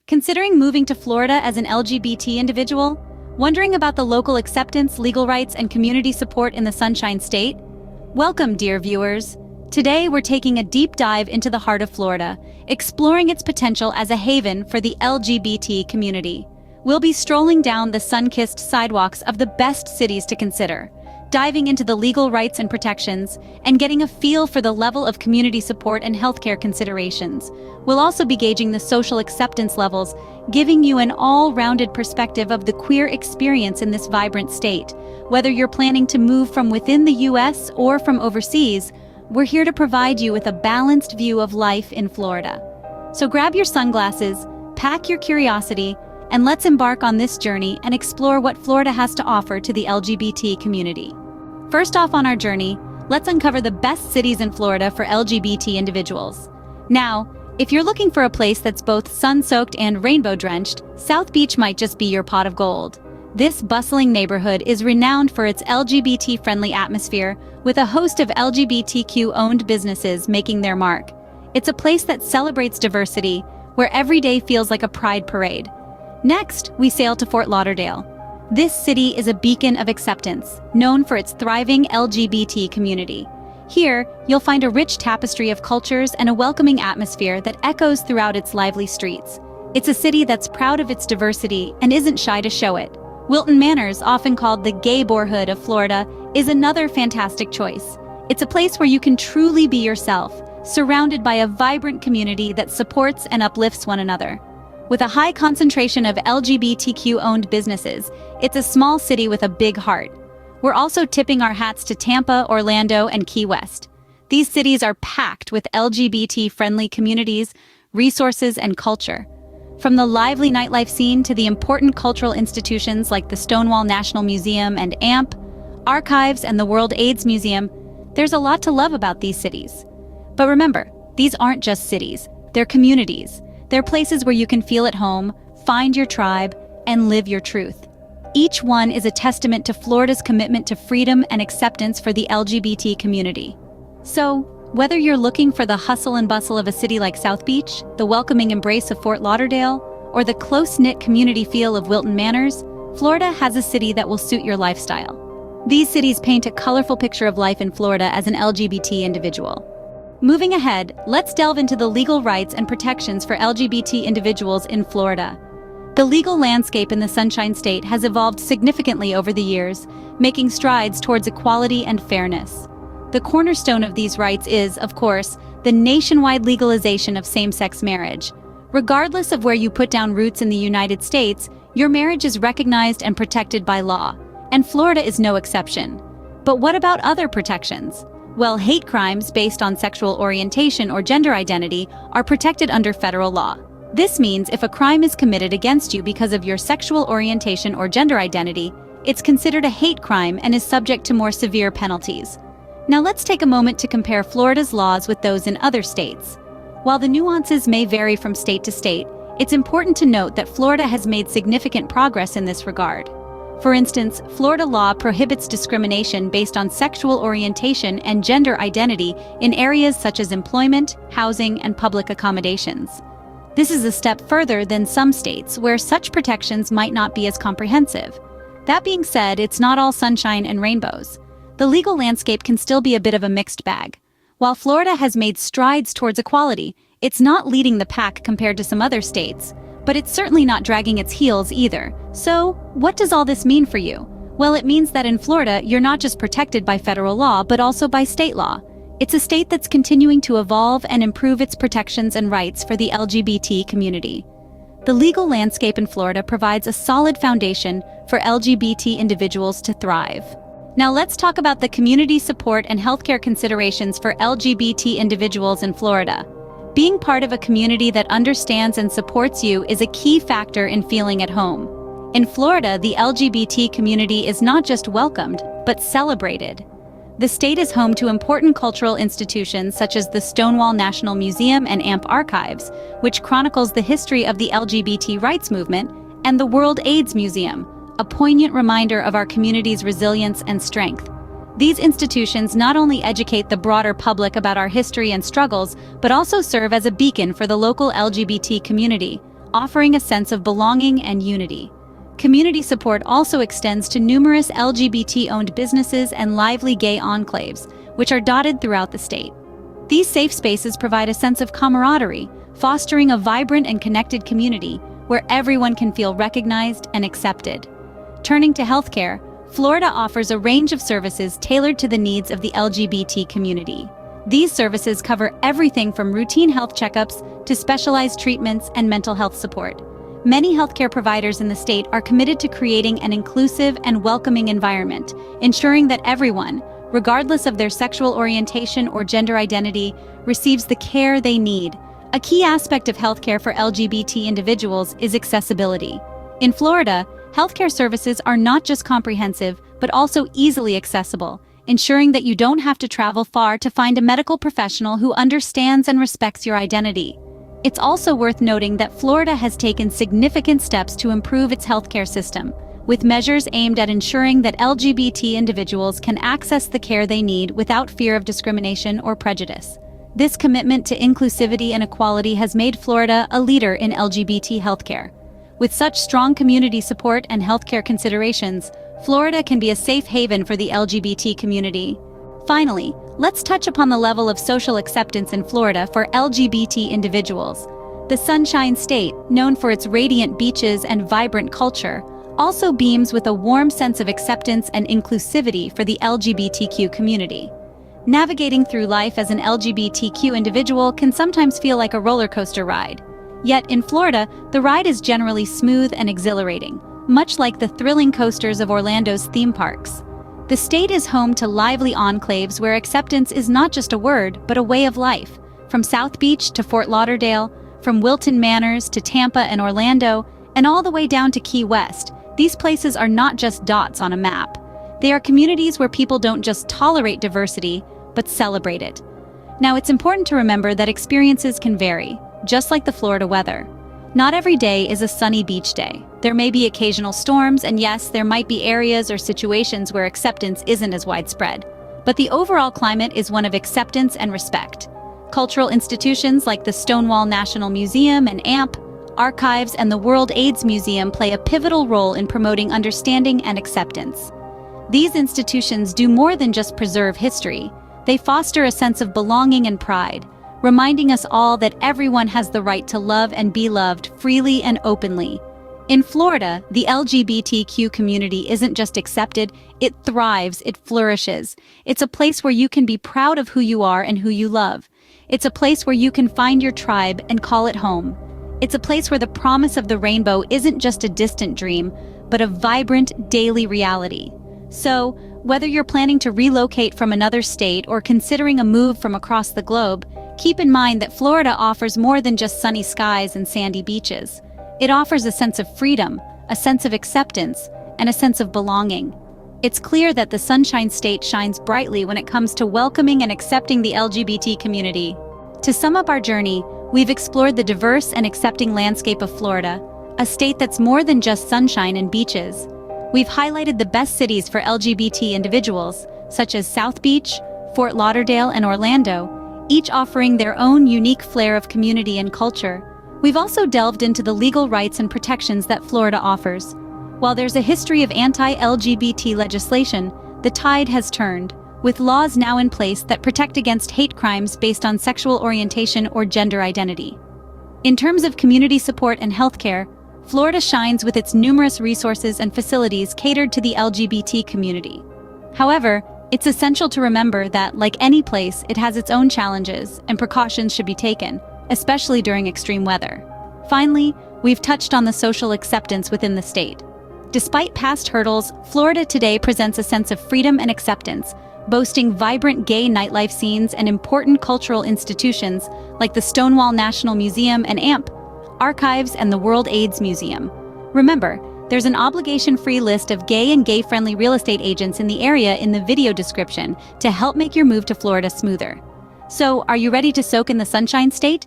Considering moving to Florida as an LGBT individual? Wondering about the local acceptance, legal rights, and community support in the Sunshine State? Welcome, dear viewers. Today, we're taking a deep dive into the heart of Florida, exploring its potential as a haven for the LGBT community. We'll be strolling down the sun-kissed sidewalks of the best cities to consider, diving into the legal rights and protections, and getting a feel for the level of community support and healthcare considerations. We'll also be gauging the social acceptance levels, giving you an all-rounded perspective of the queer experience in this vibrant state. Whether you're planning to move from within the US or from overseas, we're here to provide you with a balanced view of life in Florida. So grab your sunglasses, pack your curiosity, and let's embark on this journey and explore what Florida has to offer to the LGBT community. First off on our journey, let's uncover the best cities in Florida for LGBT individuals. Now, if you're looking for a place that's both sun-soaked and rainbow-drenched, South Beach might just be your pot of gold. This bustling neighborhood is renowned for its LGBT-friendly atmosphere, with a host of LGBTQ-owned businesses making their mark. It's a place that celebrates diversity, where every day feels like a pride parade. Next, we sail to Fort Lauderdale. This city is a beacon of acceptance, known for its thriving LGBT community. Here, you'll find a rich tapestry of cultures and a welcoming atmosphere that echoes throughout its lively streets. It's a city that's proud of its diversity and isn't shy to show it. Wilton Manors, often called the gay boyhood of Florida, is another fantastic choice. It's a place where you can truly be yourself, surrounded by a vibrant community that supports and uplifts one another. With a high concentration of LGBTQ-owned businesses, it's a small city with a big heart. We're also tipping our hats to Tampa, Orlando, and Key West. These cities are packed with LGBT-friendly communities, resources, and culture. From the lively nightlife scene to the important cultural institutions like the Stonewall National Museum and AMP, Archives, and the World AIDS Museum, there's a lot to love about these cities. But remember, these aren't just cities, they're communities. They're places where you can feel at home, find your tribe, and live your truth. Each one is a testament to Florida's commitment to freedom and acceptance for the LGBT community. So, whether you're looking for the hustle and bustle of a city like South Beach, the welcoming embrace of Fort Lauderdale, or the close-knit community feel of Wilton Manors, Florida has a city that will suit your lifestyle. These cities paint a colorful picture of life in Florida as an LGBT individual. Moving ahead, let's delve into the legal rights and protections for LGBT individuals in Florida. The legal landscape in the Sunshine State has evolved significantly over the years, making strides towards equality and fairness. The cornerstone of these rights is, of course, the nationwide legalization of same-sex marriage. Regardless of where you put down roots in the United States, your marriage is recognized and protected by law, and Florida is no exception. But what about other protections? Well, hate crimes based on sexual orientation or gender identity are protected under federal law. This means if a crime is committed against you because of your sexual orientation or gender identity, it's considered a hate crime and is subject to more severe penalties. Now let's take a moment to compare Florida's laws with those in other states. While the nuances may vary from state to state, it's important to note that Florida has made significant progress in this regard. For instance, Florida law prohibits discrimination based on sexual orientation and gender identity in areas such as employment, housing, and public accommodations. This is a step further than some states where such protections might not be as comprehensive. That being said, it's not all sunshine and rainbows. The legal landscape can still be a bit of a mixed bag. While Florida has made strides towards equality, it's not leading the pack compared to some other states, but it's certainly not dragging its heels either. So, what does all this mean for you? Well, it means that in Florida, you're not just protected by federal law, but also by state law. It's a state that's continuing to evolve and improve its protections and rights for the LGBT community. The legal landscape in Florida provides a solid foundation for LGBT individuals to thrive. Now let's talk about the community support and healthcare considerations for LGBT individuals in Florida. Being part of a community that understands and supports you is a key factor in feeling at home. In Florida, the LGBT community is not just welcomed, but celebrated. The state is home to important cultural institutions such as the Stonewall National Museum and AMP Archives, which chronicles the history of the LGBT rights movement, and the World AIDS Museum, a poignant reminder of our community's resilience and strength. These institutions not only educate the broader public about our history and struggles, but also serve as a beacon for the local LGBT community, offering a sense of belonging and unity. Community support also extends to numerous LGBT-owned businesses and lively gay enclaves, which are dotted throughout the state. These safe spaces provide a sense of camaraderie, fostering a vibrant and connected community where everyone can feel recognized and accepted. Turning to healthcare, Florida offers a range of services tailored to the needs of the LGBT community. These services cover everything from routine health checkups to specialized treatments and mental health support. Many healthcare providers in the state are committed to creating an inclusive and welcoming environment, ensuring that everyone, regardless of their sexual orientation or gender identity, receives the care they need. A key aspect of healthcare for LGBT individuals is accessibility. In Florida, healthcare services are not just comprehensive, but also easily accessible, ensuring that you don't have to travel far to find a medical professional who understands and respects your identity. It's also worth noting that Florida has taken significant steps to improve its healthcare system, with measures aimed at ensuring that LGBT individuals can access the care they need without fear of discrimination or prejudice. This commitment to inclusivity and equality has made Florida a leader in LGBT healthcare. With such strong community support and healthcare considerations, Florida can be a safe haven for the LGBT community. Finally, let's touch upon the level of social acceptance in Florida for LGBT individuals. The Sunshine State, known for its radiant beaches and vibrant culture, also beams with a warm sense of acceptance and inclusivity for the LGBTQ community. Navigating through life as an LGBTQ individual can sometimes feel like a roller coaster ride. Yet in Florida, the ride is generally smooth and exhilarating, much like the thrilling coasters of Orlando's theme parks. The state is home to lively enclaves where acceptance is not just a word, but a way of life. From South Beach to Fort Lauderdale, from Wilton Manors to Tampa and Orlando, and all the way down to Key West, these places are not just dots on a map. They are communities where people don't just tolerate diversity, but celebrate it. Now, it's important to remember that experiences can vary, just like the Florida weather. Not every day is a sunny beach day. There may be occasional storms, and yes, there might be areas or situations where acceptance isn't as widespread. But the overall climate is one of acceptance and respect. Cultural institutions like the Stonewall National Museum and AMP, archives, and the World AIDS Museum play a pivotal role in promoting understanding and acceptance. These institutions do more than just preserve history. They foster a sense of belonging and pride, reminding us all that everyone has the right to love and be loved freely and openly. In Florida, the LGBTQ community isn't just accepted, it thrives, it flourishes. It's a place where you can be proud of who you are and who you love. It's a place where you can find your tribe and call it home. It's a place where the promise of the rainbow isn't just a distant dream, but a vibrant, daily reality. So, whether you're planning to relocate from another state or considering a move from across the globe, keep in mind that Florida offers more than just sunny skies and sandy beaches. It offers a sense of freedom, a sense of acceptance, and a sense of belonging. It's clear that the Sunshine State shines brightly when it comes to welcoming and accepting the LGBT community. To sum up our journey, we've explored the diverse and accepting landscape of Florida, a state that's more than just sunshine and beaches. We've highlighted the best cities for LGBT individuals, such as South Beach, Fort Lauderdale, and Orlando, each offering their own unique flair of community and culture. We've also delved into the legal rights and protections that Florida offers. While there's a history of anti-LGBT legislation, the tide has turned, with laws now in place that protect against hate crimes based on sexual orientation or gender identity. In terms of community support and healthcare, Florida shines with its numerous resources and facilities catered to the LGBT community. However, it's essential to remember that, like any place, it has its own challenges, and precautions should be taken, especially during extreme weather. Finally, we've touched on the social acceptance within the state. Despite past hurdles, Florida today presents a sense of freedom and acceptance, boasting vibrant gay nightlife scenes and important cultural institutions like the Stonewall National Museum and AMP, archives, and the World AIDS Museum. Remember, there's an obligation-free list of gay and gay-friendly real estate agents in the area in the video description to help make your move to Florida smoother. So, are you ready to soak in the Sunshine State?